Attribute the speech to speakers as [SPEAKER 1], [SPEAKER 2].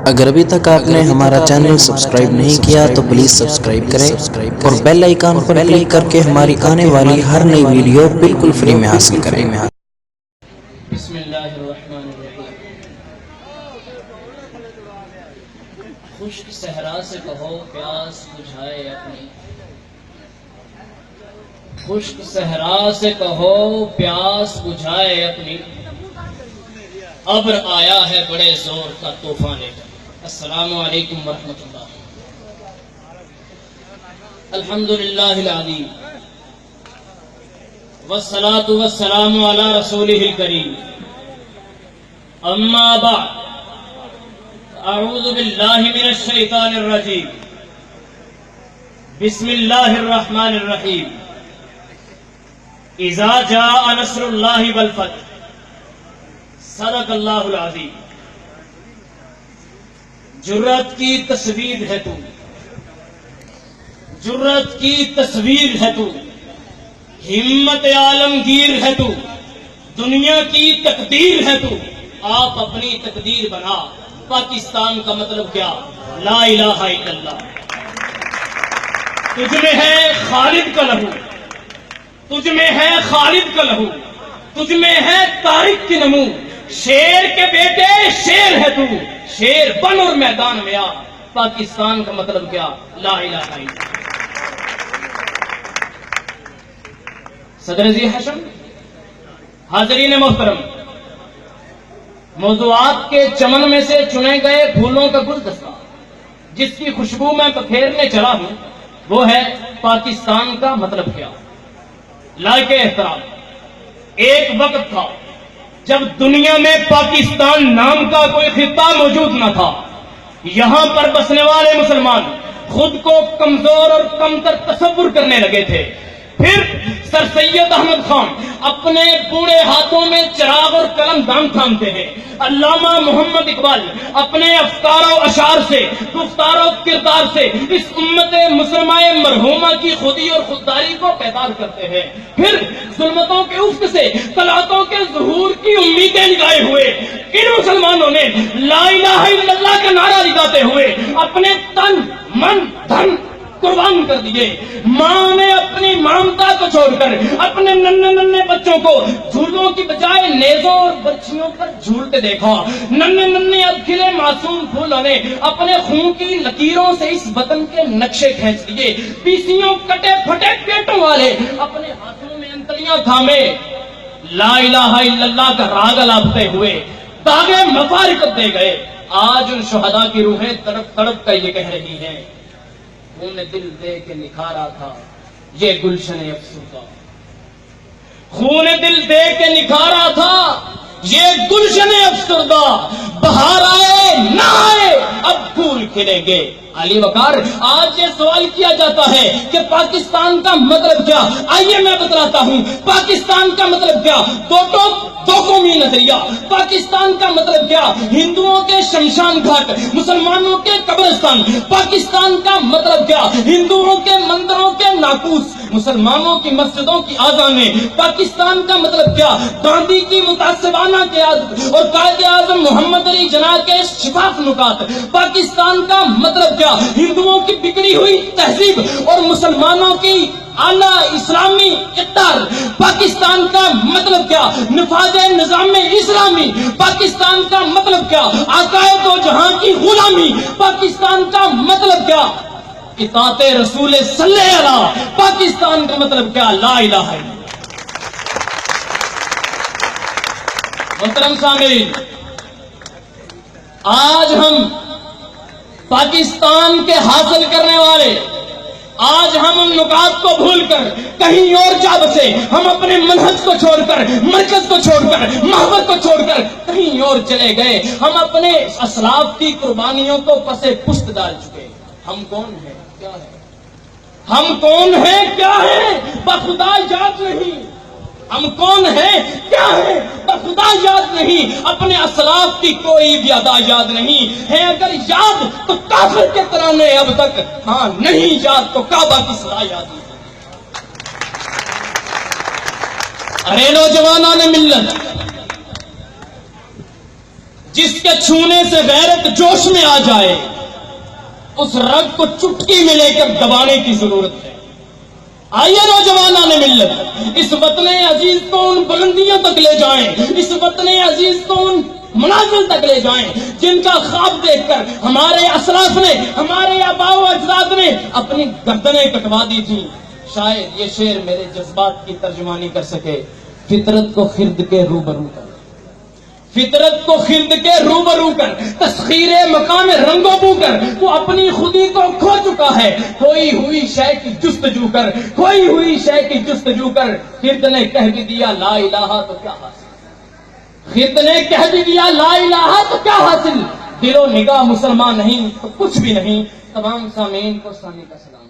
[SPEAKER 1] اگر ابھی تک آپ نے ہمارا چینل سبسکرائب نہیں کیا تو پلیز سبسکرائب کریں اور بیل آئیکن پر کلک کر کے ہماری آنے والی ہر نئی ویڈیو بالکل فری میں حاصل کریں۔
[SPEAKER 2] بسم اللہ الرحمن الرحیم۔ خشک صحرا سے کہو پیاس بجھائے اپنی، خشک صحرا سے کہو پیاس بجھائے اپنی، ابر آیا ہے بڑے زور کا طوفان لے کر۔ السلام علیکم ورحمۃ اللہ۔ الحمدللہ العظیم والصلاة والسلام علی رسولہ الکریم، اما بعد، اعوذ باللہ من الشیطان الرجیم، بسم اللہ الرحمن الرحیم۔ اذا جاء نصر اللہ والفتح، صدق اللہ العظیم۔ جرأت کی تصویر ہے تو، جرأت کی تصویر ہے تو، ہمت عالمگیر ہے تو، دنیا کی تقدیر ہے تو، آپ اپنی تقدیر بنا۔ پاکستان کا مطلب کیا؟ لا الہ الا اللہ۔ تجھ میں ہے خالد کا لہو، تجھ میں ہے خالد کا لہو، تجھ میں ہے طارق کی نمو، شیر کے بیٹے شیر ہے تو، شیر بن اور میدان میں آ۔ پاکستان کا مطلب کیا؟ لا الہ الا اللہ۔ صدر ذی حشم، حاضرین محترم، موضوعات کے چمن میں سے چنے گئے پھولوں کا گلدستہ جس کی خوشبو میں بکھیرنے چلا ہوں، وہ ہے پاکستان کا مطلب کیا۔ لائق احترام، ایک وقت تھا جب دنیا میں پاکستان نام کا کوئی خطہ موجود نہ تھا۔ یہاں پر بسنے والے مسلمان خود کو کمزور اور کمتر تصور کرنے لگے تھے۔ پھر سر سید احمد خان اپنے بوڑھے ہاتھوں میں چراغ اور قلم دان تھامتے ہیں۔ علامہ محمد اقبال اپنے افکار و اشعار سے، گفتار و کردار سے اس امت مسلمہ مرحومہ کی خودی اور خودداری کو بیدار کرتے ہیں۔ پھر ظلمتوں کے افق سے طلعتوں کے ظہور کی امیدیں لگائے ہوئے ان مسلمانوں نے لا الہ الا اللہ کا نعرہ لگاتے ہوئے اپنے تن من دھن قربان کر دیے۔ ماں نے اپنی مامتا کو چھوڑ کر اپنے ننھے بچوں کو جھولوں کی بجائے نیزوں اور برچھیوں پر جھولتے دیکھا۔ ننھے اب کھلے معصوم پھولوں نے اپنے خون کی لکیروں سے اس وطن کے نقشے کھینچ دیے۔ پیسیوں کٹے پھٹے پیٹوں والے اپنے ہاتھوں میں انتلیاں تھامے لا الہ الا اللہ کا راگ الاپتے ہوئے داغے مفارقت دے گئے۔ آج ان شہداء کی روحیں تڑپ تڑپ کر یہ کہہ رہی ہیں، خون دل دے کے نکھارا تھا یہ گلشن افسردہ، خون دل دے کے نکھارا تھا یہ گلشن افسردہ، بہار آئے نہ آئے اب پھول کھلیں گے۔ علی وقار، آج یہ سوال کیا جاتا ہے کہ پاکستان کا مطلب کیا؟ آئیے میں بتلاتا ہوں پاکستان کا مطلب کیا۔ دو قومی نظریہ۔ پاکستان کا مطلب کیا؟ ہندوؤں کے شمشان گھاٹ، مسلمانوں کے قبرستان۔ پاکستان کا مطلب کیا؟ ہندوؤں کے مندروں کے ناقوس، مسلمانوں کی مسجدوں کی آذانیں۔ پاکستان کا مطلب کیا؟ گاندھی کی متعصبانہ قیادت اور قائد اعظم محمد علی جناح کے شفاف نکات۔ پاکستان کا مطلب کیا؟ ہندوؤں کی بگڑی ہوئی تہذیب اور مسلمانوں کی اعلیٰ اسلامی اقدار۔ پاکستان کا مطلب کیا؟ نفاذ نظام اسلامی۔ پاکستان کا مطلب کیا؟ عقائد و جہاں کی غلامی۔ پاکستان کا مطلب کیا؟ اطاعت رسول صلی اللہ علیہ وسلم۔ پاکستان کا مطلب کیا؟ لا الہ الا اللہ۔ محترم سامعین، آج ہم پاکستان کے حاصل کرنے والے، آج ہم ان نکات کو بھول کر کہیں اور جا بسے، ہم اپنے منہج کو چھوڑ کر، مرکز کو چھوڑ کر، محور کو چھوڑ کر کہیں اور چلے گئے۔ ہم اپنے اسلاف کی قربانیوں کو پسے پشت ڈال چکے۔ ہم کون ہیں؟ کیا ہے؟ ہم کون ہیں؟ کیا ہے؟ بخدا یاد نہیں۔ ہم کون ہیں؟ کیا ہے؟ بخدا یاد نہیں۔ اپنے اسلاف کی کوئی بھی ادا یاد نہیں ہے۔ اگر یاد تو کافر کے ترانے اب تک، ہاں نہیں یاد تو کعبہ کی صدا یاد نہیں۔ ارے نوجوانان ملت، جس کے چھونے سے غیرت جوش میں آ جائے اس رگ کو چٹکی میں لے کر دبانے کی ضرورت ہے۔ آئیے نوجوانان ملت، اس وطن عزیز کو ان بلندیوں تک لے جائیں، اس وطن عزیز کو ان منازل تک لے جائیں جن کا خواب دیکھ کر ہمارے اسلاف نے، ہمارے آباء و اجداد نے اپنی گردنیں کٹوا دی تھیں۔ شاید یہ شعر میرے جذبات کی ترجمانی کر سکے۔ فطرت کو خرد کے روبرو کر، فطرت کو خرد کے روبرو کر، تسخیر مقام رنگو بو کر، وہ اپنی خودی کو کھو چکا ہے۔ کھوئی ہوئی شے کی جستجو کر، کھوئی ہوئی شے کی جستجو کر۔ خرد نے کہہ بھی دیا لا الہ تو کیا حاصل، خرد نے کہہ بھی دیا لا الہ تو کیا حاصل، دل و نگاہ مسلمان نہیں تو کچھ بھی نہیں۔ تمام سامعین کو سامع کا سلام۔